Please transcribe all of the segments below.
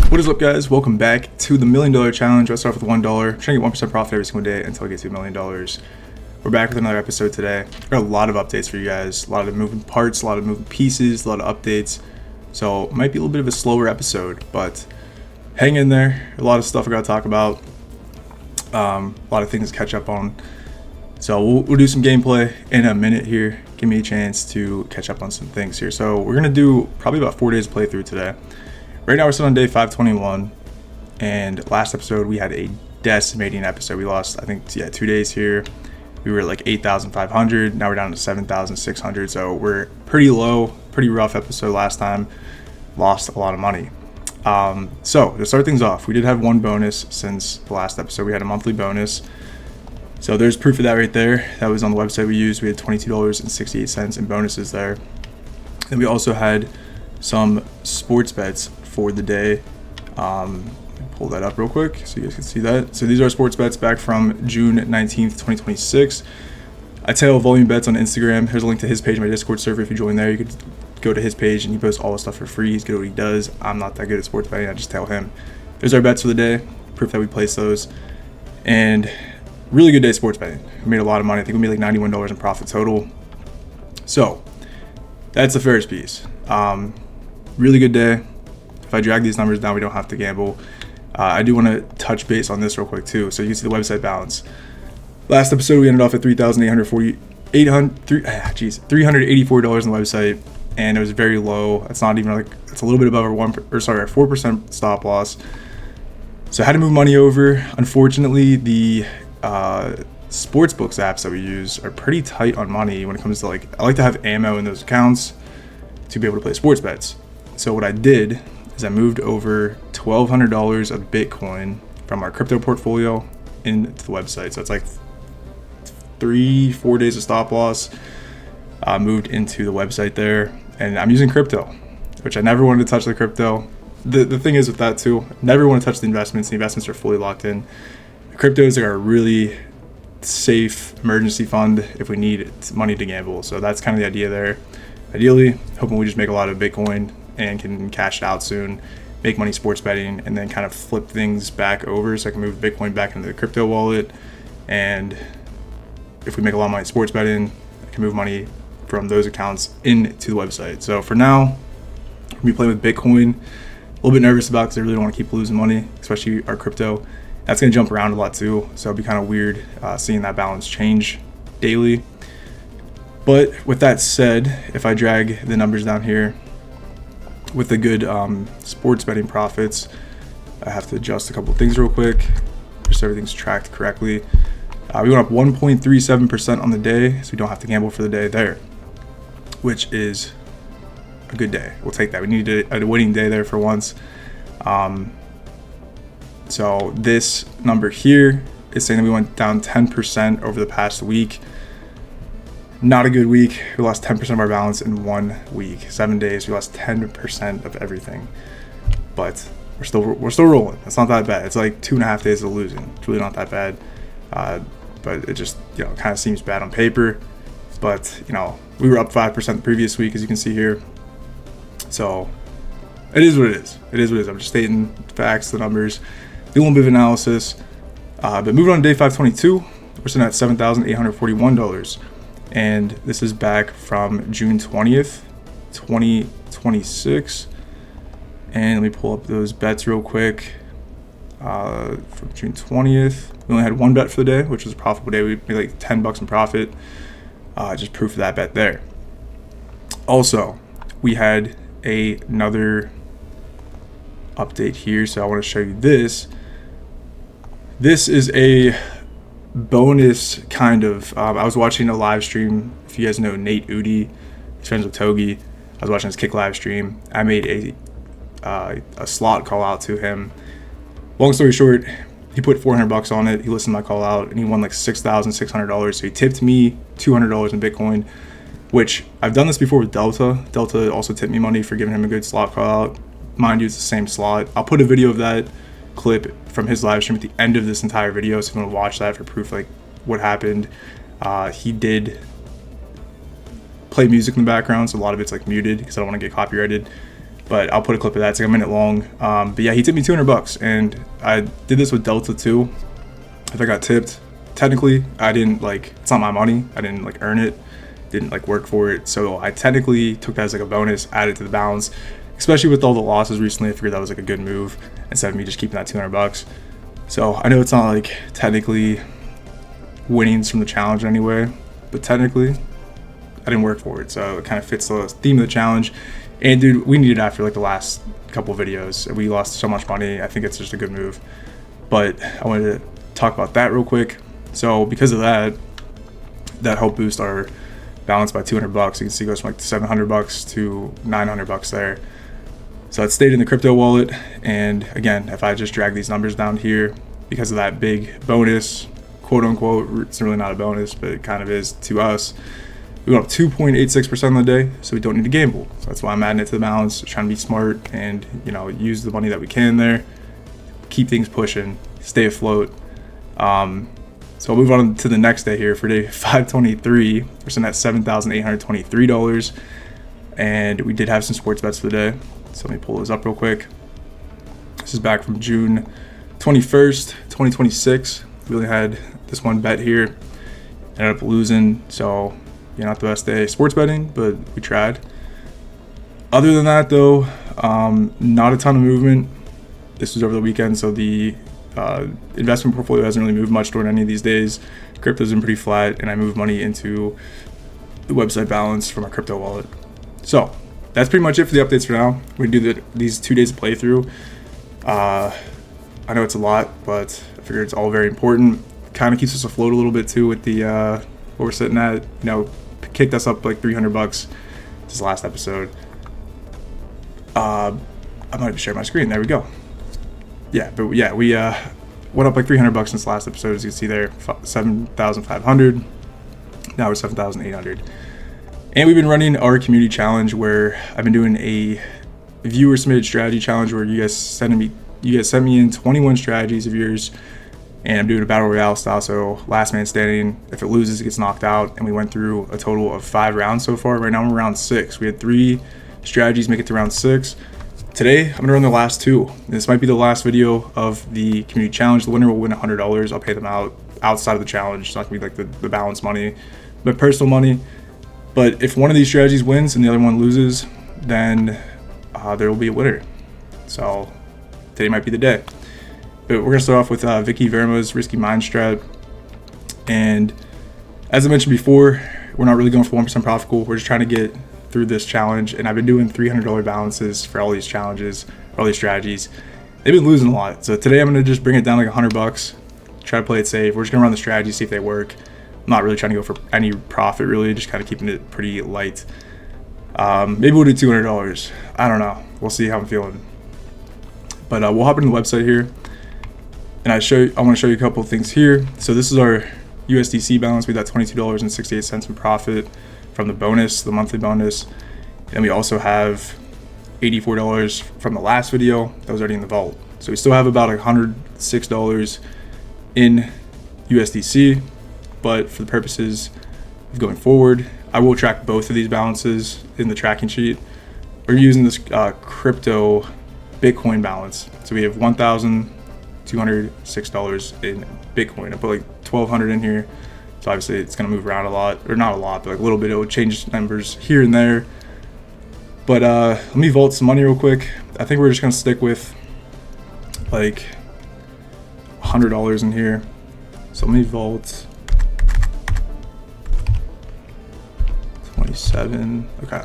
What is up, guys? Welcome back to the $1 Million Challenge. I start off with $1. I'm trying to get 1% profit every single day until I get to $1 million. We're back with another episode today. Got a lot of updates for you guys, a lot of moving parts, a lot of moving pieces, a lot of updates. So it might be a little bit of a slower episode, but hang in there. A lot of stuff I got to talk about. A lot of things to catch up on. So we'll do some gameplay in a minute here. Give me a chance to catch up on some things here. So we're gonna do probably about 4 days of playthrough today. Right now we're still on day 521, and last episode we had a decimating episode. We lost, I think, 2 days here. We were like 8,500. Now we're down to 7,600. So we're pretty low, pretty rough episode last time. Lost a lot of money. So to start things off, we did have one bonus since the last episode. We had a monthly bonus. So there's proof of that right there. That was on the website we used. We had $22.68 in bonuses there. And we also had some sports bets for the day. Pull that up real quick so you guys can see that. So these are sports bets back from June 19th, 2026. I tell volume bets on Instagram. Here's a link to his page, my Discord server. If you join there, you could go to his page and he posts all the stuff for free. He's good at what he does. I'm not that good at sports betting. I just tell him. There's our bets for the day. Proof that we placed those. And really good day sports betting. We made a lot of money. I think we made like $91 in profit total. So that's the first piece. Really good day. If I drag these numbers down, we don't have to gamble. I do want to touch base on this real quick too. So you can see the website balance. Last episode we ended off at $384 on the website, and it was very low. It's not even like, it's a little bit above our 4% stop loss. So I had to move money over. Unfortunately, the sportsbooks apps that we use are pretty tight on money when it comes to, like, I like to have ammo in those accounts to be able to play sports bets. So what I did is I moved over $1,200 of Bitcoin from our crypto portfolio into the website. So it's like 3-4 days of stop loss moved into the website there, and I'm using crypto, which I never wanted to touch the crypto. The thing is with that too, never want to touch the investments. The investments are fully locked in. The cryptos are a really safe emergency fund if we need money to gamble. So that's kind of the idea there. Ideally, hoping we just make a lot of Bitcoin and can cash it out soon, make money sports betting, and then kind of flip things back over so I can move Bitcoin back into the crypto wallet. And if we make a lot of money sports betting, I can move money from those accounts into the website. So for now, we'll be playing with Bitcoin. A little bit nervous about because I really don't want to keep losing money, especially our crypto. That's going to jump around a lot too, so it'll be kind of weird seeing that balance change daily. But with that said, if I drag the numbers down here with the good sports betting profits, I have to adjust a couple of things real quick just so everything's tracked correctly. We went up 1.37% on the day, so we don't have to gamble for the day there, which is a good day. We'll take that. We needed a winning day there for once. So this number here is saying that we went down 10% over the past week. Not a good week. We lost 10% of our balance in 1 week. 7 days, we lost 10% of everything. But we're still rolling. It's not that bad. It's like 2.5 days of losing. It's really not that bad. But it just, kind of seems bad on paper. But, we were up 5% the previous week, as you can see here. So it is what it is. It is what it is. I'm just stating the facts, the numbers, do a little bit of analysis. But moving on to day 522, we're sitting at $7,841. And this is back from June 20th, 2026. And let me pull up those bets real quick. From June 20th, we only had one bet for the day, which was a profitable day. We made like $10 in profit. Just proof of that bet there. Also, we had another update here, so I want to show you this. This is a bonus kind of. I was watching a live stream. If you guys know Nate Udi, he's friends with Togi. I was watching his kick live stream. I made a slot call out to him. Long story short, he put $400 on it. He listened to my call out, and he won like $6,600. So he tipped me $200 in Bitcoin, which I've done this before with Delta. Delta also tipped me money for giving him a good slot call out. Mind you, it's the same slot. I'll put a video of that clip from his live stream at the end of this entire video, so if you want to watch that for proof like what happened. He did play music in the background, so a lot of it's like muted because I don't want to get copyrighted. but I'll put a clip of that. It's like a minute long. But yeah, he tipped me $200, and I did this with Delta too. If I got tipped, technically I didn't it's not my money. I didn't earn it, didn't work for it. So I technically took that as a bonus, added to the balance, especially with all the losses recently. I figured that was a good move instead of me just keeping that $200. So I know it's not technically winnings from the challenge anyway, but technically I didn't work for it. So it kind of fits the theme of the challenge. And dude, we needed after the last couple videos. We lost so much money. I think it's just a good move. But I wanted to talk about that real quick. So because of that helped boost our balance by $200. You can see it goes from $700 to $900 there. So it stayed in the crypto wallet. And again, if I just drag these numbers down here, because of that big bonus, quote unquote, it's really not a bonus, but it kind of is to us. We went up 2.86% on the day, so we don't need to gamble. So that's why I'm adding it to the balance, trying to be smart and use the money that we can there, keep things pushing, stay afloat. So I'll move on to the next day here for day 523. We're sitting at $7,823, and we did have some sports bets for the day. So let me pull those up real quick. This is back from June 21st, 2026. We only had this one bet here, ended up losing. So not the best day sports betting, but we tried. Other than that though, not a ton of movement. This was over the weekend, so the investment portfolio hasn't really moved much during any of these days. Crypto's been pretty flat, and I moved money into the website balance from my crypto wallet. So that's pretty much it for the updates for now. We do these 2 days of playthrough. I know it's a lot, but I figure it's all very important. Kind of keeps us afloat a little bit too with the what we're sitting at. Kicked us up $300 this last episode. I might have shared my screen. There we go. Yeah, but yeah, we went up $300 since last episode. As you can see there, 7,500. Now we're 7,800. And we've been running our community challenge, where I've been doing a viewer submitted strategy challenge, where you guys sent me in 21 strategies of yours, and I'm doing a battle royale style. So last man standing. If it loses, it gets knocked out. And we went through a total of 5 rounds so far. Right now we're round 6. We had 3 strategies make it to round 6. Today I'm gonna run the last 2. This might be the last video of the community challenge. The winner will win $100. I'll pay them out outside of the challenge. It's not gonna be the balance money, but personal money. But if one of these strategies wins and the other one loses, then there will be a winner. So today might be the day. But we're gonna start off with Vicky Verma's Risky Mind Strat. And as I mentioned before, we're not really going for 1% profit goal. We're just trying to get through this challenge. And I've been doing $300 balances for all these challenges, all these strategies. They've been losing a lot. So today I'm gonna just bring it down $100. Try to play it safe. We're just gonna run the strategies, see if they work. I'm not really trying to go for any profit, really, just kind of keeping it pretty light. Maybe we'll do $200. I don't know. We'll see how I'm feeling. But we'll hop into the website here. And I want to show you a couple of things here. So this is our USDC balance. We got $22.68 in profit from the bonus, the monthly bonus. And we also have $84 from the last video that was already in the vault. So we still have about $106 in USDC. But for the purposes of going forward, I will track both of these balances in the tracking sheet. We're using this crypto Bitcoin balance. So we have $1,206 in Bitcoin. I put $1,200 in here. So obviously it's gonna move around a lot, or not a lot, but a little bit. It will change numbers here and there. But let me vault some money real quick. I think we're just gonna stick with $100 in here. So let me vault 27. Okay.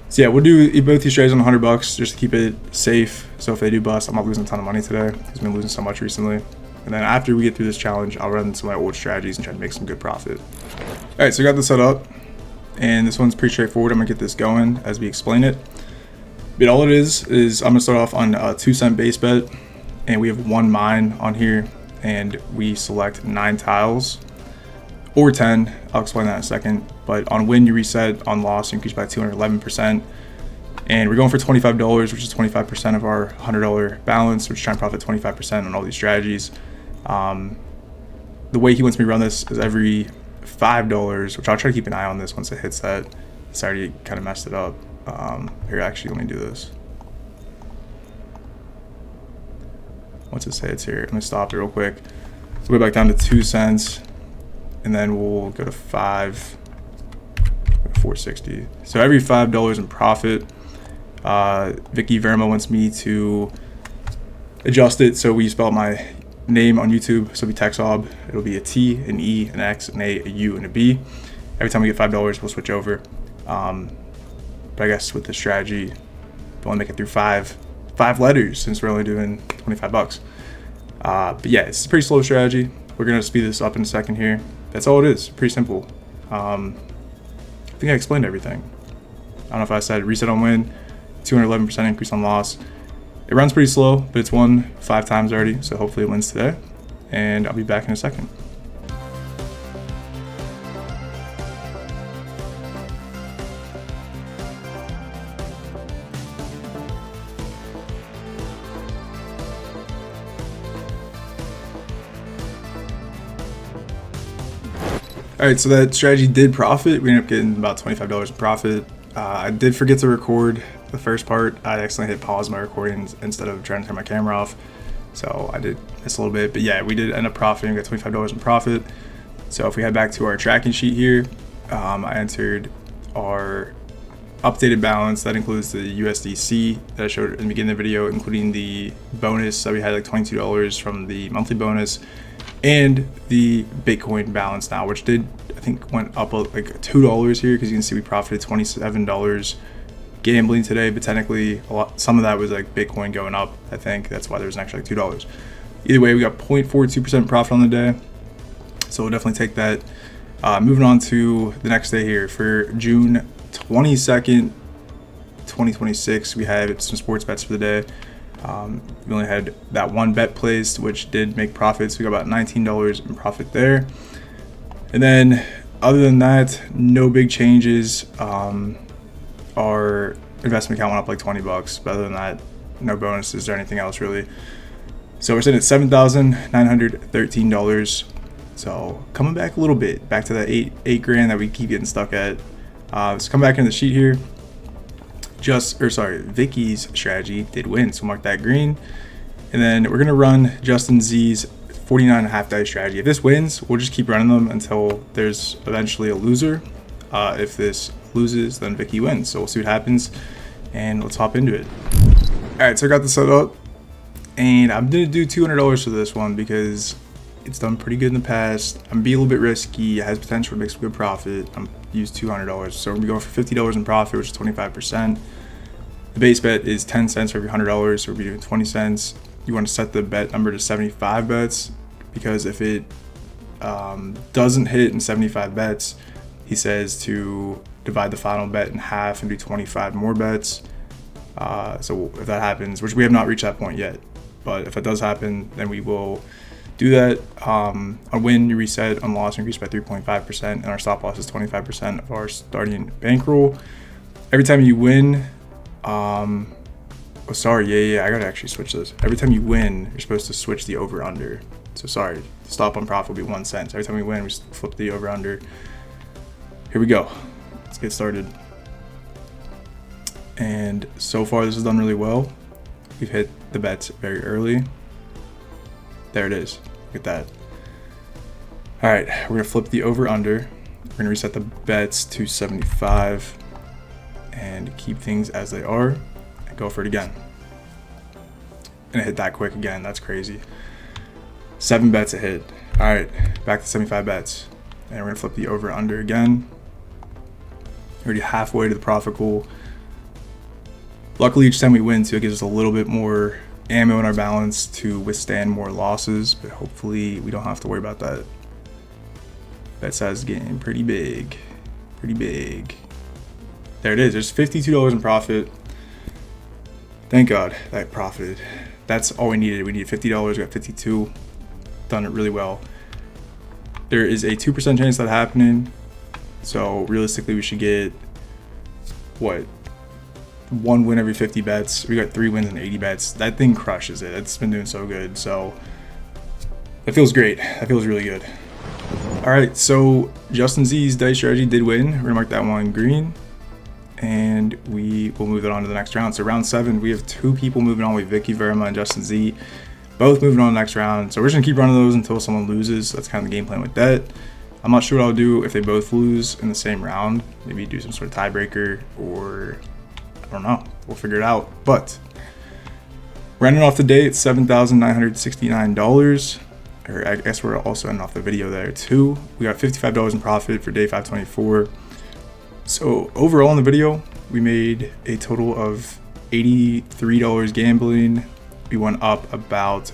So yeah, we'll do both these trades on $100 just to keep it safe. So if they do bust, I'm not losing a ton of money today. I've been losing so much recently. And then after we get through this challenge, I'll run some of my old strategies and try to make some good profit. All right, so I got this set up, and this one's pretty straightforward. I'm gonna get this going as we explain it. But all it is I'm gonna start off on a 2-cent base bet, and we have 1 mine on here, and we select 9 tiles or 10. I'll explain that in a second. But on win, you reset. On loss, you increase by 211%. And we're going for $25, which is 25% of our $100 balance. We're just trying to profit 25% on all these strategies. The way he wants me to run this is every $5, which I'll try to keep an eye on this once it hits that. It's already kind of messed it up. Here, actually, let me do this. What's it say it's here? I'm gonna stop it real quick. We'll go back down to 2 cents, and then we'll go to 460. So every $5 in profit, Vicky Verma wants me to adjust it so we spell my name on YouTube. So it'll be TechSob. It'll be a T, an E, an X, an A, a U, and a B. Every time we get $5, we'll switch over. But I guess with the strategy, we'll only make it through five letters since we're only doing 25 bucks. But yeah, it's a pretty slow strategy. We're gonna speed this up in a second here. That's all it is. Pretty simple. I think I explained everything. I don't know if I said reset on win, 211% increase on loss. It runs pretty slow, but it's won 5 times already, so hopefully it wins today. And I'll be back in a second. All right, so that strategy did profit. We ended up getting about $25 in profit. I did forget to record the first part. I accidentally hit pause my recordings instead of trying to turn my camera off. So I did miss a little bit, but yeah, we did end up profiting. We got $25 in profit. So if we head back to our tracking sheet here, I entered our updated balance. That includes the USDC that I showed in the beginning of the video, including the bonus that we had, like $22 from the monthly bonus, and the Bitcoin balance now, which did, I think, went up like $2 here, because you can see we profited $27 gambling today, but technically some of that was like Bitcoin going up. I think that's why there's actually like $2. Either way, we got 0.42% profit on the day, so we'll definitely take that. Moving on to the next day here for June 22nd, 2026, we had some sports bets for the day. We only had that one bet placed, which did make profits. We got about $19 in profit there. And then other than that, no big changes. Our investment account went up like 20 bucks, but other than that, no bonuses or anything else really. So we're sitting at $7,913. So coming back a little bit, back to that eight grand that we keep getting stuck at. Let's come back into the sheet here. Vicky's strategy did win, so mark that green. And then we're gonna run Justin Z's 49.5 dice strategy. If this wins, we'll just keep running them until there's eventually a loser. If this loses, then Vicky wins. So we'll see what happens, and let's hop into it. All right, so I got this set up, and I'm gonna do $200 for this one because it's done pretty good in the past. I'm gonna be a little bit risky. It has potential to make some good profit. I'm use $200, so we're gonna be going for $50 in profit, which is 25%. The base bet is 10 cents for every $100, so we'll be doing 20 cents. You want to set the bet number to 75 bets, because if it doesn't hit in 75 bets, he says to divide the final bet in half and do 25 more bets. So if that happens, which we have not reached that point yet, but if it does happen, then we will do that. On win, you reset. On loss, increase by 3.5%, and our stop loss is 25% of our starting bankroll. Every time you win, I gotta actually switch this. Every time you win, you're supposed to switch the over under. So sorry, the stop on profit will be 1 cent. So every time we win, we flip the over under. Here we go. Let's get started. And so far, this has done really well. We've hit the bets very early. There it is. Look at that. All right, we're gonna flip the over under. We're gonna reset the bets to 75 and keep things as they are and go for it again. And it hit that quick again. That's crazy. 7 bets a hit. All right, back to 75 bets. And we're gonna flip the over under again. Already halfway to the profit goal. Luckily, each time we win too, it gives us a little bit more ammo in our balance to withstand more losses, but hopefully we don't have to worry about that. Bet size is getting pretty big. There it is. There's $52 in profit. Thank God that profited. That's all we needed. We needed $50. We got 52. Done it really well. There is a 2% chance of that happening. So realistically, we should get what? 1 win every 50 bets. We got 3 wins and 80 bets. That thing crushes it. It's been doing so good. So that feels great. That feels really good. All right, so Justin Z's dice strategy did win. We're gonna mark that one green. and we will move it on to the next round. So round 7, we have 2 people moving on with Vicky Verma and Justin Z, both moving on to the next round. So we're just gonna keep running those until someone loses. That's kind of the game plan with that. I'm not sure what I'll do if they both lose in the same round. Maybe do some sort of tiebreaker, or I don't know. We'll figure it out. But we're ending off the day at $7,969. Or I guess we're also ending off the video there too. We got $55 in profit for day 524. So overall in the video, we made a total of $83 gambling. We went up about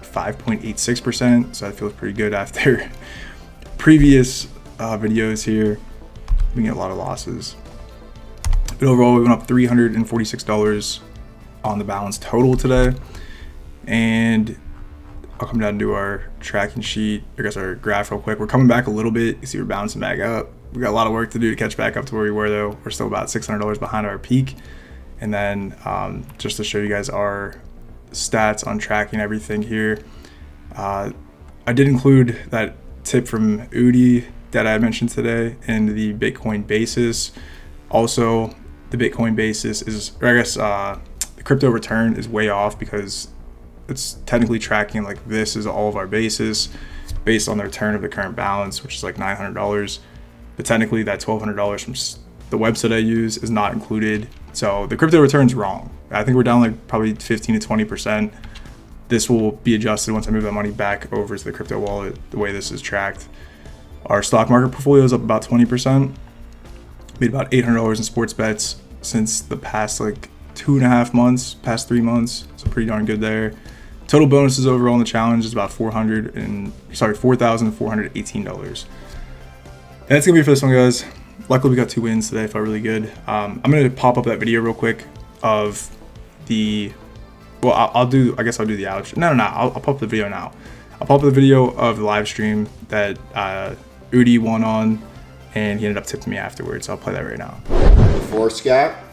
5.86%, so that feels pretty good after previous videos here. We get a lot of losses. But overall, we went up $346 on the balance total today. And I'll come down and do our tracking sheet, I guess our graph real quick. We're coming back a little bit. You see we're bouncing back up. We got a lot of work to do to catch back up to where we were though. We're still about $600 behind our peak. And then just to show you guys our stats on tracking everything here, I did include that tip from Udi that I mentioned today in the Bitcoin basis. Also, the Bitcoin basis is, or I guess the crypto return is way off because it's technically tracking like this is all of our basis based on the return of the current balance, which is like $900. But technically that $1,200 from the website I use is not included. So the crypto return's wrong. I think we're down like probably 15 to 20%. This will be adjusted once I move that money back over to the crypto wallet, the way this is tracked. Our stock market portfolio is up about 20%. Made about $800 in sports bets since the past like 2.5 months, past 3 months. So pretty darn good there. Total bonuses overall in the challenge is about $4,418. That's gonna be it for this one, guys. Luckily we got 2 wins today. Felt really good. I'm gonna pop up that video real quick of the, well, I guess I'll do the outro. No, I'll pop the video now. I'll pop the video of the live stream that Udi won on, and he ended up tipping me afterwards. So I'll play that right now. The force gap.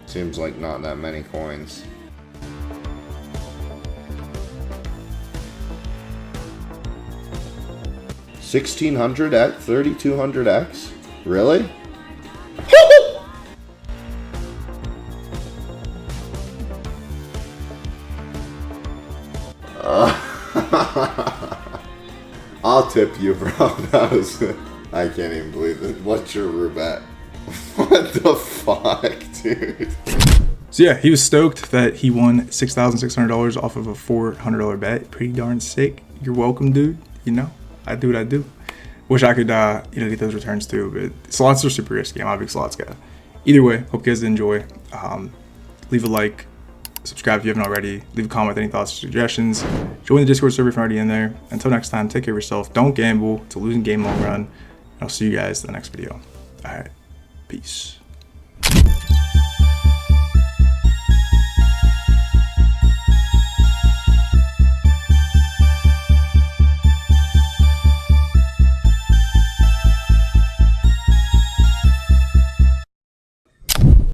Seems like not that many coins. $1,600 at 3,200x? Really? I'll tip you, bro. That was, I can't even believe it. What's your roulette? What the fuck, dude? So yeah, he was stoked that he won $6,600 off of a $400 bet. Pretty darn sick. You're welcome, dude. You know, I do what I do. Wish I could, get those returns too, but slots are super risky. I'm not a big slots guy. Either way, hope you guys enjoy. Leave a like, subscribe if you haven't already. Leave a comment with any thoughts or suggestions. Join the Discord server if you're already in there. Until next time, take care of yourself. Don't gamble. It's a losing game long run. I'll see you guys in the next video. All right. Peace.